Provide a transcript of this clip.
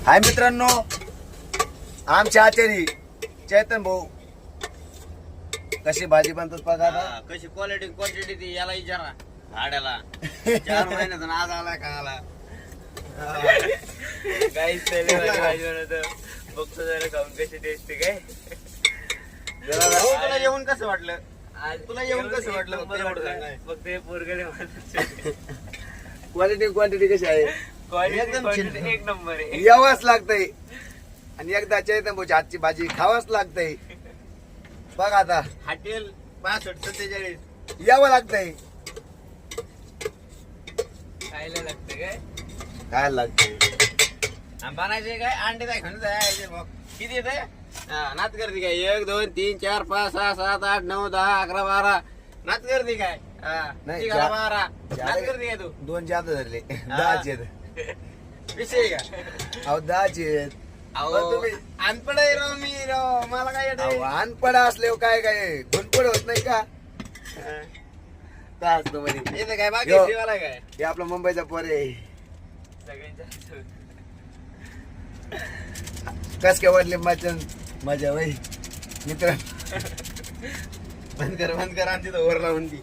हाय मित्रांनो, आमचे आचारी चैतन भाऊ कशी भाजी बनतात बघा आता. कशी क्वालिटी क्वांटिटी ती याला विचारा भाड्याला 4 महिन्यातून आज आला का आला काहीच भाजी बनवतो. बघतो जरा खाऊन कशी टेस्टी काय. तुला येऊन कसं वाटलं? तुला येऊन कसं वाटलं? फक्त हे पोरगडे क्वालिटी कशी आहे? एकदम क्वालिटी एक नंबर आहे. यावंच लागतंय आणि एकदा चैतन भाऊची हातची भाजी खावाच लागतंय. बघा आता हॉटेल 65-47 यावं लागतंय. खायला लागतं काय. काय लागतंय बनायचे काय अंडे काय खाणं जायचे बघ. किती येत नात करते काय 1 2 3 4 5 6 7 8 9 10 11 12 नात करते काय नाही, 12 नात करते काय तू 2 जात धरले 10 विषय का अहो 10 अहो तुम्ही अनपड आहे राव मी राव मला काय येतंय? अनपड असले काय गुणपड होत नाही का? काय असतं मध्ये येतं काय बाकी यो. शिवाला काय हे आपला मुंबईचा पोरे सगळ्यांच्या कस काय वाटले मजा वय मित्र बंद कर आणि तिथं वर लावून ती